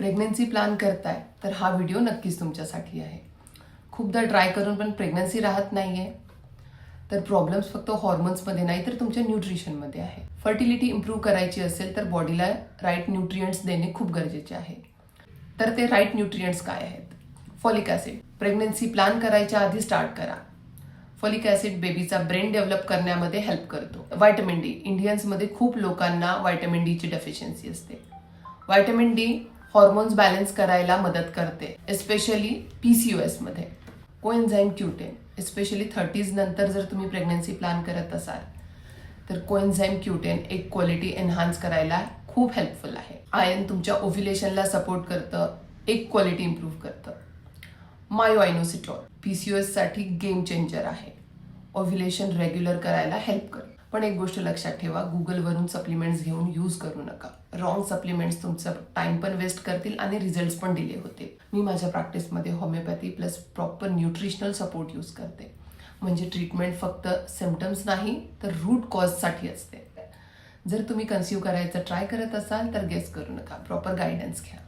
Pregnancy plan करताय तर हा व्हिडिओ नक्कीच तुमच्यासाठी आहे. खूपदा ट्राय करून पण प्रेग्नन्सी राहत नाहीये, तर प्रॉब्लेम्स फक्त हॉर्मोन्समध्ये नाही तर तुमच्या न्यूट्रिशनमध्ये आहे. फर्टिलिटी इम्प्रूव्ह करायची असेल तर बॉडीला राईट न्यूट्रिएंट्स देणे खूप गरजेचे आहे. तर ते राईट न्यूट्रिएंट्स काय आहेत? Folic acid. प्रेग्नन्सी प्लॅन करायच्या आधी स्टार्ट करा. फॉलिक ॲसिड बेबीचा ब्रेन डेव्हलप करण्यामध्ये हेल्प करतो. Vitamin D. इंडियन्समध्ये खूप लोकांना व्हायटमिन डीची डेफिशियन्सी असते. व्हायटमिन डी हॉर्मोन्स बॅलन्स करायला मदत करते, एस्पेशली PCOS मध्ये. कोएन्झाईम Q10, एस्पेशली 30s नंतर जर तुम्ही प्रेग्नन्सी प्लॅन करत असाल तर कोएन्झाईम Q10 एक क्वालिटी एनहान्स करायला खूप हेल्पफुल आहे. आयर्न तुमच्या ओव्ह्युलेशनला सपोर्ट करतं, एक क्वालिटी इम्प्रूव्ह करतं. मायोआयनोसिटॉल PCOS साठी गेम चेंजर आहे. ओव्ह्युलेशन रेग्युलर करायला हेल्प करतं. पण एक गोष्ट लक्षात ठेवा, गुगलवरून सप्लिमेंट्स घेऊन यूज करू नका. रॉंग सप्लिमेंट्स तुमचा टाइम पण वेस्ट करतील आणि रिझल्ट्स पण डिले होतील. मी माझ्या प्रॅक्टिसमध्ये homeopathy plus proper nutritional support use करते. म्हणजे ट्रीटमेंट फक्त सिम्पटम्स नाही तर रूट कॉजसाठी असते. जर तुम्ही कन्सिव्ह करायचं ट्राय करत असाल तर गेस करू नका, प्रॉपर गायडन्स घ्या.